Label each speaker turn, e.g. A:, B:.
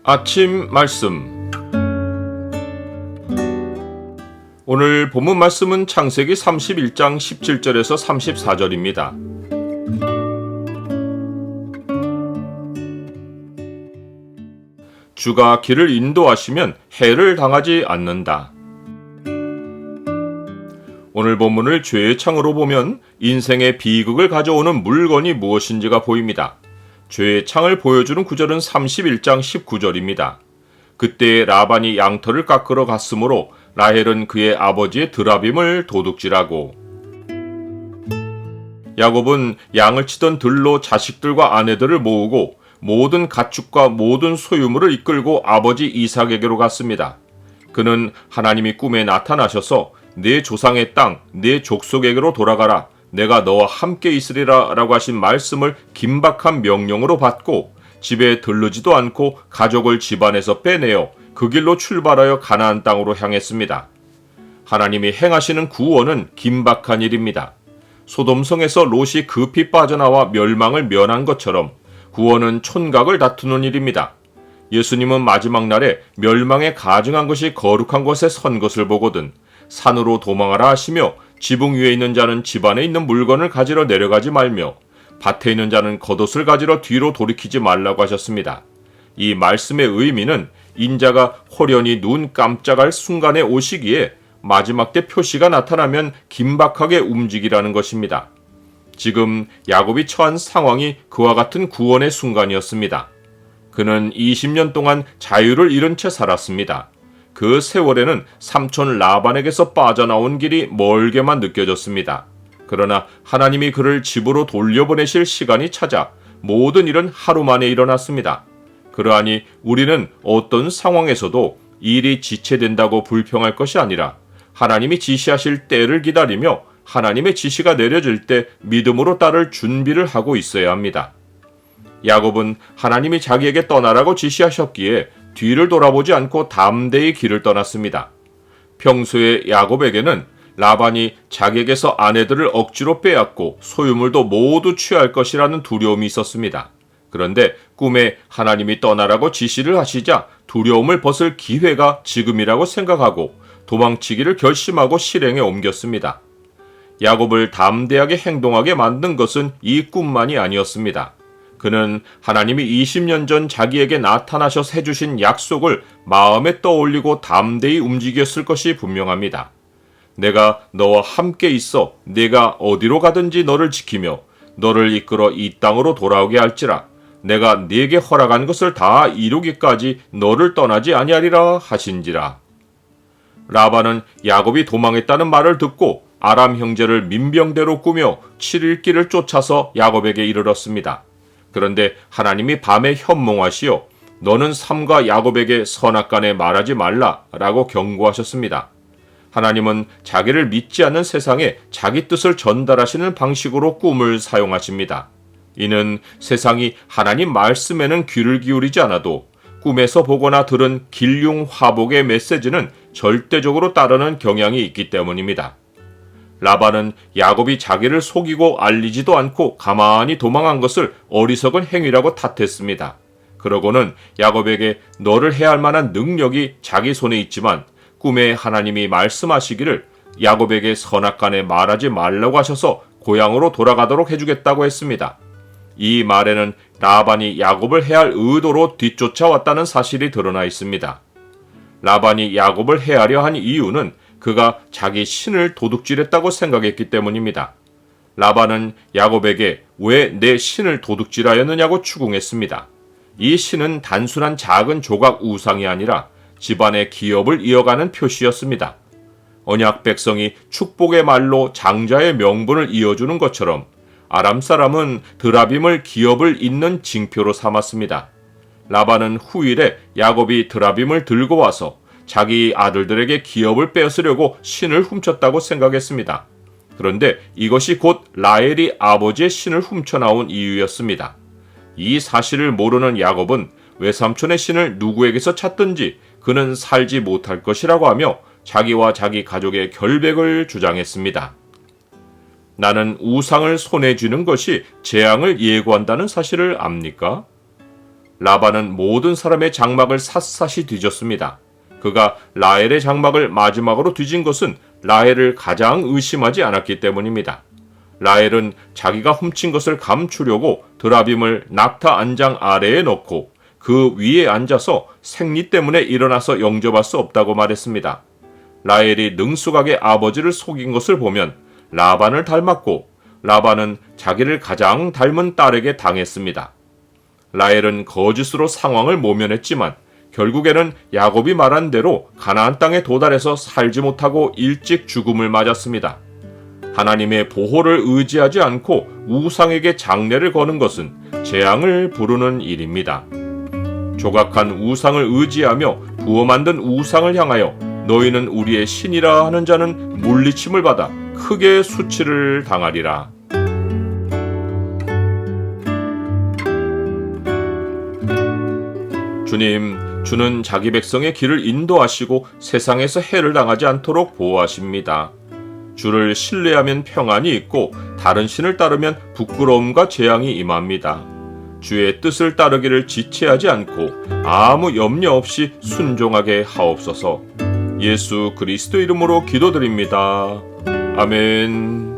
A: 아침 말씀. 오늘 본문 말씀은 창세기 31장 17절에서 34절입니다. 주가 길을 인도하시면 해를 당하지 않는다. 오늘 본문을 죄의 창으로 보면 인생의 비극을 가져오는 물건이 무엇인지가 보입니다. 죄의 창을 보여주는 구절은 31장 19절입니다. 그때 라반이 양털을 깎으러 갔으므로 라헬은 그의 아버지의 드라빔을 도둑질하고, 야곱은 양을 치던 들로 자식들과 아내들을 모으고 모든 가축과 모든 소유물을 이끌고 아버지 이삭에게로 갔습니다. 그는 하나님이 꿈에 나타나셔서 내 조상의 땅, 내 족속에게로 돌아가라, 내가 너와 함께 있으리라 라고 하신 말씀을 긴박한 명령으로 받고 집에 들르지도 않고 가족을 집안에서 빼내어 그 길로 출발하여 가나안 땅으로 향했습니다. 하나님이 행하시는 구원은 긴박한 일입니다. 소돔성에서 롯이 급히 빠져나와 멸망을 면한 것처럼 구원은 촌각을 다투는 일입니다. 예수님은 마지막 날에 멸망에 가증한 것이 거룩한 곳에 선 것을 보거든 산으로 도망하라 하시며, 지붕 위에 있는 자는 집안에 있는 물건을 가지러 내려가지 말며 밭에 있는 자는 겉옷을 가지러 뒤로 돌이키지 말라고 하셨습니다. 이 말씀의 의미는 인자가 홀연히 눈 깜짝할 순간에 오시기에 마지막 때 표시가 나타나면 긴박하게 움직이라는 것입니다. 지금 야곱이 처한 상황이 그와 같은 구원의 순간이었습니다. 그는 20년 동안 자유를 잃은 채 살았습니다. 그 세월에는 삼촌 라반에게서 빠져나온 길이 멀게만 느껴졌습니다. 그러나 하나님이 그를 집으로 돌려보내실 시간이 찾아 모든 일은 하루 만에 일어났습니다. 그러하니 우리는 어떤 상황에서도 일이 지체된다고 불평할 것이 아니라 하나님이 지시하실 때를 기다리며 하나님의 지시가 내려질 때 믿음으로 따를 준비를 하고 있어야 합니다. 야곱은 하나님이 자기에게 떠나라고 지시하셨기에 뒤를 돌아보지 않고 담대히 길을 떠났습니다. 평소에 야곱에게는 라반이 자기에게서 아내들을 억지로 빼앗고 소유물도 모두 취할 것이라는 두려움이 있었습니다. 그런데 꿈에 하나님이 떠나라고 지시를 하시자 두려움을 벗을 기회가 지금이라고 생각하고 도망치기를 결심하고 실행에 옮겼습니다. 야곱을 담대하게 행동하게 만든 것은 이 꿈만이 아니었습니다. 그는 하나님이 20년 전 자기에게 나타나셔서 해주신 약속을 마음에 떠올리고 담대히 움직였을 것이 분명합니다. 내가 너와 함께 있어 내가 어디로 가든지 너를 지키며 너를 이끌어 이 땅으로 돌아오게 할지라, 내가 네게 허락한 것을 다 이루기까지 너를 떠나지 아니하리라 하신지라. 라반은 야곱이 도망했다는 말을 듣고 아람 형제를 민병대로 꾸며 7일 길을 쫓아서 야곱에게 이르렀습니다. 그런데 하나님이 밤에 현몽하시어 너는 삼가 야곱에게 선악간에 말하지 말라 라고 경고하셨습니다. 하나님은 자기를 믿지 않는 세상에 자기 뜻을 전달하시는 방식으로 꿈을 사용하십니다. 이는 세상이 하나님 말씀에는 귀를 기울이지 않아도 꿈에서 보거나 들은 길흉 화복의 메시지는 절대적으로 따르는 경향이 있기 때문입니다. 라반은 야곱이 자기를 속이고 알리지도 않고 가만히 도망한 것을 어리석은 행위라고 탓했습니다. 그러고는 야곱에게 너를 해야 할 만한 능력이 자기 손에 있지만 꿈에 하나님이 말씀하시기를 야곱에게 선악간에 말하지 말라고 하셔서 고향으로 돌아가도록 해주겠다고 했습니다. 이 말에는 라반이 야곱을 해야 할 의도로 뒤쫓아왔다는 사실이 드러나 있습니다. 라반이 야곱을 해하려 한 이유는 그가 자기 신을 도둑질했다고 생각했기 때문입니다. 라반은 야곱에게 왜 내 신을 도둑질하였느냐고 추궁했습니다. 이 신은 단순한 작은 조각 우상이 아니라 집안의 기업을 이어가는 표시였습니다. 언약 백성이 축복의 말로 장자의 명분을 이어주는 것처럼 아람 사람은 드라빔을 기업을 잇는 징표로 삼았습니다. 라반은 후일에 야곱이 드라빔을 들고 와서 자기 아들들에게 기업을 빼앗으려고 신을 훔쳤다고 생각했습니다. 그런데 이것이 곧 라헬이 아버지의 신을 훔쳐나온 이유였습니다. 이 사실을 모르는 야곱은 외삼촌의 신을 누구에게서 찾든지 그는 살지 못할 것이라고 하며 자기와 자기 가족의 결백을 주장했습니다. 나는 우상을 손에 쥐는 것이 재앙을 예고한다는 사실을 압니까? 라반은 모든 사람의 장막을 샅샅이 뒤졌습니다. 그가 라헬의 장막을 마지막으로 뒤진 것은 라헬을 가장 의심하지 않았기 때문입니다. 라헬은 자기가 훔친 것을 감추려고 드라빔을 낙타 안장 아래에 넣고 그 위에 앉아서 생리 때문에 일어나서 영접할 수 없다고 말했습니다. 라헬이 능숙하게 아버지를 속인 것을 보면 라반을 닮았고 라반은 자기를 가장 닮은 딸에게 당했습니다. 라헬은 거짓으로 상황을 모면했지만 결국에는 야곱이 말한 대로 가나안 땅에 도달해서 살지 못하고 일찍 죽음을 맞았습니다. 하나님의 보호를 의지하지 않고 우상에게 장례를 거는 것은 재앙을 부르는 일입니다. 조각한 우상을 의지하며 부어 만든 우상을 향하여 너희는 우리의 신이라 하는 자는 물리침을 받아 크게 수치를 당하리라. 주는 자기 백성의 길을 인도하시고 세상에서 해를 당하지 않도록 보호하십니다. 주를 신뢰하면 평안이 있고 다른 신을 따르면 부끄러움과 재앙이 임합니다. 주의 뜻을 따르기를 지체하지 않고 아무 염려 없이 순종하게 하옵소서. 예수 그리스도 이름으로 기도드립니다. 아멘.